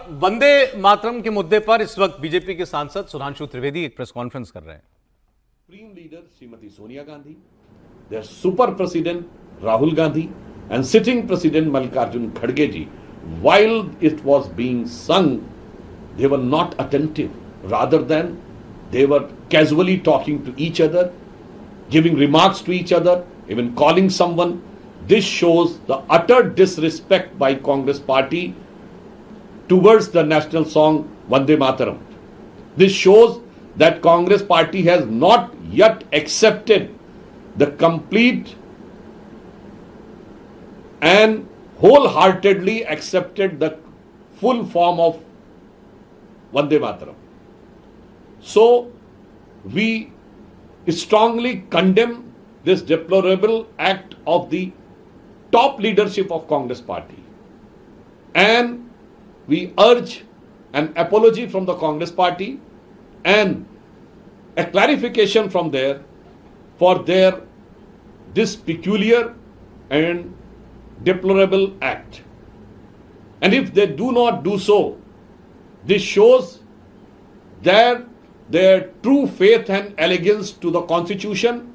वंदे मातरम के मुद्दे पर इस वक्त बीजेपी के सांसद सुधांशु त्रिवेदी एक प्रेस कॉन्फ्रेंस कर रहे हैं। Supreme Leader Srimati Sonia Gandhi, their Super President Rahul Gandhi, and Sitting President Mallikarjun Kharge ji, while it was being sung, they were not attentive. Rather than they were casually talking to each other, giving remarks to each other, even calling someone. This shows the utter disrespect by Congress Party towards the national song Vande Mataram. This shows that Congress Party has not yet accepted the complete and wholeheartedly accepted the full form of Vande Mataram. So, we strongly condemn this deplorable act of the top leadership of Congress Party. And we urge an apology from the Congress Party and a clarification from there for their this peculiar and deplorable act. And if they do not do so, this shows their true faith and allegiance to the Constitution,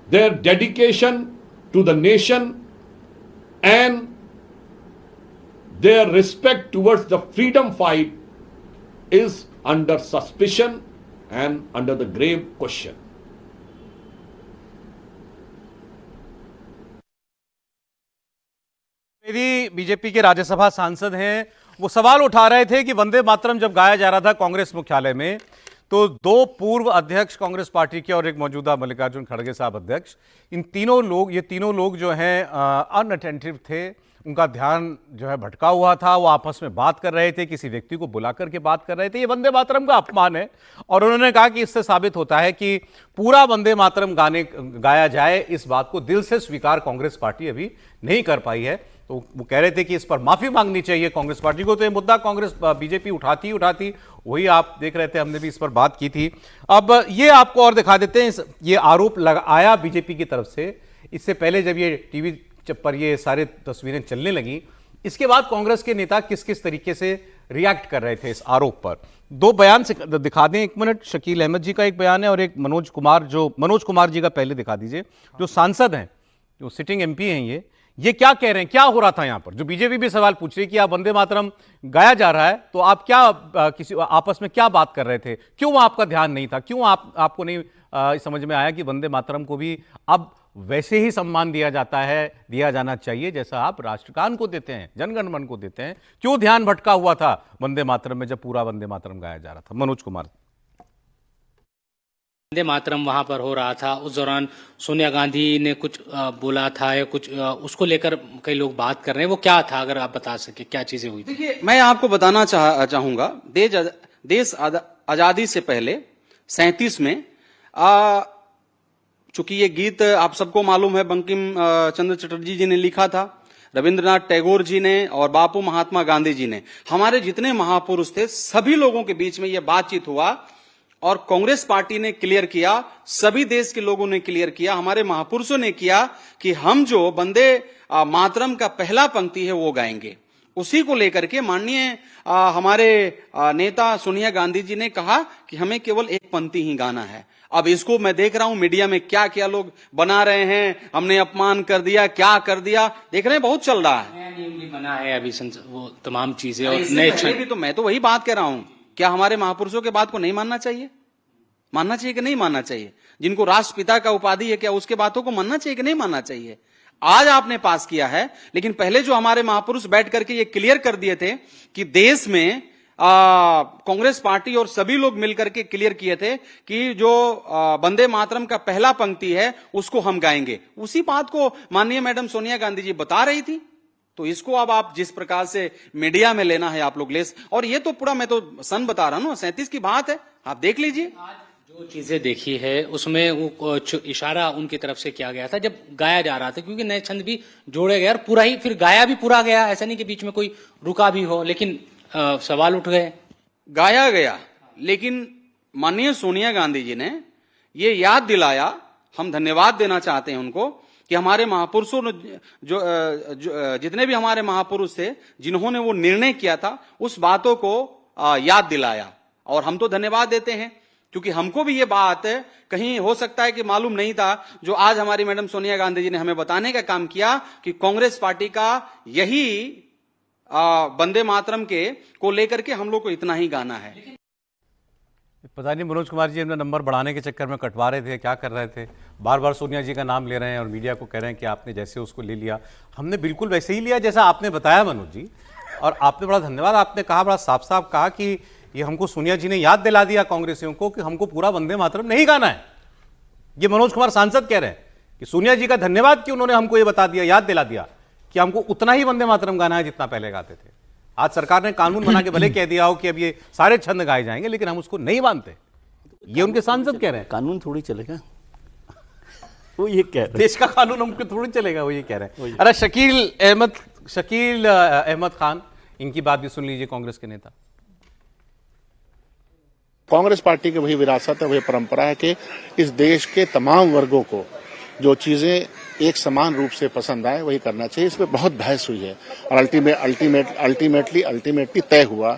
their dedication to the nation, and their respect towards the freedom fight is under suspicion and under the grave question. BJP के राज्यसभा सांसद हैं, वो सवाल उठा रहे थे कि वंदे मातरम जब गाया जा रहा था कांग्रेस मुख्यालय में, तो दो पूर्व अध्यक्ष कांग्रेस पार्टी के और एक मौजूदा मल्लिकार्जुन खड़गे साहब अध्यक्ष, ये तीनों लोग जो हैं अनअटेंटिव थे, उनका ध्यान जो है भटका हुआ था, वो आपस में बात कर रहे थे, किसी व्यक्ति को बुला करके बात कर रहे थे। ये वंदे मातरम का अपमान है और उन्होंने कहा कि इससे साबित होता है कि पूरा वंदे मातरम गाया जाए, इस बात को दिल से स्वीकार कांग्रेस पार्टी अभी नहीं कर पाई है। तो वो कह रहे थे कि इस पर माफी मांगनी चाहिए कांग्रेस पार्टी को। तो ये मुद्दा कांग्रेस बीजेपी उठाती वही आप देख रहे थे, हमने भी इस पर बात की थी। अब ये आपको और दिखा देते हैं, ये आरोप आया बीजेपी की तरफ से। इससे पहले जब ये टीवी पर ये सारे तस्वीरें चलने लगी, इसके बाद कांग्रेस के नेता किस किस तरीके से रिएक्ट कर रहे थे इस आरोप पर। दो बयान से दिखा दें, एक मिनट। शकील अहमद जी का एक बयान है और एक मनोज कुमार जी का पहले दिखा दीजिए, जो सांसद हैं, जो सिटिंग एमपी हैं। ये क्या कह रहे हैं, क्या हो रहा था यहां पर। जो बीजेपी भी सवाल पूछ रही है कि आप वंदे मातरम गाया जा रहा है तो आप क्या किसी आपस में क्या बात कर रहे थे, क्यों आपका ध्यान नहीं था, क्यों आपको नहीं समझ में आया कि वंदे मातरम को भी अब वैसे ही सम्मान दिया जाना चाहिए जैसा आप राष्ट्रगान को देते हैं, जनगण मन को देते हैं। क्यों ध्यान भटका हुआ था वंदे मातरम में जब पूरा वंदे मातरम गाया जा रहा था। मनोज कुमार। वंदे मातरम वहां पर हो रहा था, उस दौरान सोनिया गांधी ने कुछ बोला था या कुछ उसको लेकर कई लोग बात कर रहे हैं, वो क्या था, अगर आप बता सके क्या चीजें हुई। देखिए, मैं आपको बताना चाहूंगा, देश आजादी से पहले 37 में चूंकि ये गीत आप सबको मालूम है, बंकिम चंद्र चटर्जी जी ने लिखा था, रविंद्रनाथ टैगोर जी ने और बापू महात्मा गांधी जी ने, हमारे जितने महापुरुष थे सभी लोगों के बीच में यह बातचीत हुआ और कांग्रेस पार्टी ने क्लियर किया, सभी देश के लोगों ने क्लियर किया, हमारे महापुरुषों ने किया कि हम जो वंदे मातरम का पहला पंक्ति है वो गाएंगे। उसी को लेकर के माननीय हमारे नेता सोनिया गांधी जी ने कहा कि हमें केवल एक पंक्ति ही गाना है। अब इसको मैं देख रहा हूं मीडिया में क्या क्या लोग बना रहे हैं, हमने अपमान कर दिया, क्या कर दिया, देख रहे हैं, बहुत चल रहा है। नया नियम भी बना है अभी, वो तमाम चीजें और नए भी, तो मैं तो वही बात कह रहा हूं, क्या हमारे महापुरुषों के बात को नहीं मानना चाहिए? मानना चाहिए कि नहीं मानना चाहिए? जिनको राष्ट्रपिता का उपाधि है, क्या उसके बातों को मानना चाहिए कि नहीं मानना चाहिए? आज आपने पास किया है, लेकिन पहले जो हमारे महापुरुष बैठ करके ये क्लियर कर दिए थे कि देश में कांग्रेस पार्टी और सभी लोग मिलकर के क्लियर किए थे कि जो वंदे मातरम का पहला पंक्ति है उसको हम गाएंगे। उसी बात को माननीय मैडम सोनिया गांधी जी बता रही थी। तो इसको अब आप जिस प्रकार से मीडिया में लेना है आप लोग ले, और ये तो पूरा मैं तो सन बता रहा हूं, 37 की बात है, आप देख लीजिए। जो चीजें देखी है उसमें वो इशारा उनकी तरफ से किया गया था जब गाया जा रहा था, क्योंकि नए छंद भी जोड़े गए और पूरा ही फिर गाया भी पूरा गया, ऐसा नहीं कि बीच में कोई रुका भी हो, लेकिन सवाल उठ गए। गाया गया, लेकिन माननीय सोनिया गांधी जी ने ये याद दिलाया, हम धन्यवाद देना चाहते हैं उनको, कि हमारे महापुरुषों ने जितने भी हमारे महापुरुष थे जिन्होंने वो निर्णय किया था उस बातों को याद दिलाया। और हम तो धन्यवाद देते हैं क्योंकि हमको भी ये बात कहीं हो सकता है कि मालूम नहीं था, जो आज हमारी मैडम सोनिया गांधी जी ने हमें बताने का काम किया कि कांग्रेस पार्टी का यही वंदे मातरम के को लेकर के हम लोग को इतना ही गाना है। पता नहीं मनोज कुमार जी अपना नंबर बढ़ाने के चक्कर में कटवा रहे थे, क्या कर रहे थे, बार बार सोनिया जी का नाम ले रहे हैं और मीडिया को कह रहे हैं कि आपने जैसे उसको ले लिया, हमने बिल्कुल वैसे ही लिया जैसा आपने बताया मनोज जी। और आपने बड़ा धन्यवाद, आपने कहा, बड़ा साफ साफ कहा कि ये हमको सोनिया जी ने याद दिला दिया कांग्रेसियों को कि हमको पूरा वंदे मातरम नहीं गाना है। ये मनोज कुमार सांसद कह रहे हैं कि सोनिया जी का धन्यवाद कि उन्होंने हमको ये बता दिया, याद दिला दिया कि हमको उतना ही वंदे मातरम गाना है जितना पहले गाते थे। आज सरकार ने कानून बना के भले कह दिया हो कि अब ये सारे छंद गाए जाएंगे, लेकिन हम उसको नहीं मानते, ये उनके सांसद कह रहे हैं। कानून थोड़ी चलेगा, वो ये कह रहे हैं। देश का कानून हमको थोड़ी चलेगा, वो ये कह रहे हैं। अरे शकील अहमद खान, इनकी बात भी सुन लीजिए, कांग्रेस के नेता। कांग्रेस पार्टी की वही विरासत है, वही परंपरा है कि इस देश के तमाम वर्गों को जो चीजें एक समान रूप से पसंद आए वही करना चाहिए। इसमें बहुत बहस हुई है और अल्टीमेटली तय हुआ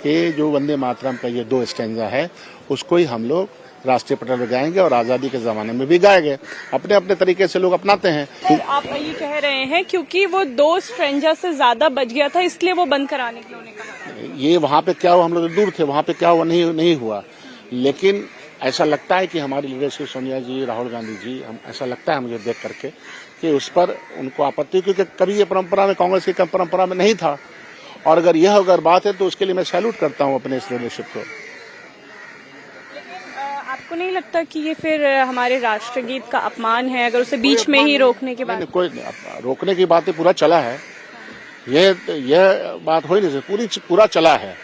कि जो वंदे मातरम का ये 2 स्टैंजा है उसको ही हम लोग राष्ट्रीय पटल पर गाएंगे और आजादी के जमाने में भी गाएंगे। अपने अपने तरीके से लोग अपनाते हैं। तो आप ये कह रहे हैं क्योंकि वो 2 स्ट्रेंजर से ज्यादा बच गया था इसलिए वो बंद कराने के लिए उन्होंने कहा। ये वहां पे क्या हुआ, हम लोग दूर थे, वहां पे क्या हुआ नहीं हुआ, लेकिन ऐसा लगता है कि हमारी लीडरशिप सोनिया जी, राहुल गांधी जी, हम ऐसा लगता है मुझे देख करके कि उस पर उनको आपत्ति, क्योंकि कभी ये परंपरा में, कांग्रेस की परंपरा में नहीं था। और अगर बात है तो उसके लिए मैं सैल्यूट करता हूं अपने इस लीडरशिप को। आपको नहीं लगता कि ये फिर हमारे राष्ट्रगीत का अपमान है अगर उसे बीच में ही रोकने के बाद? कोई रोकने की बात पूरा चला है, यह बात हो ही नहीं सकती, पूरा चला है।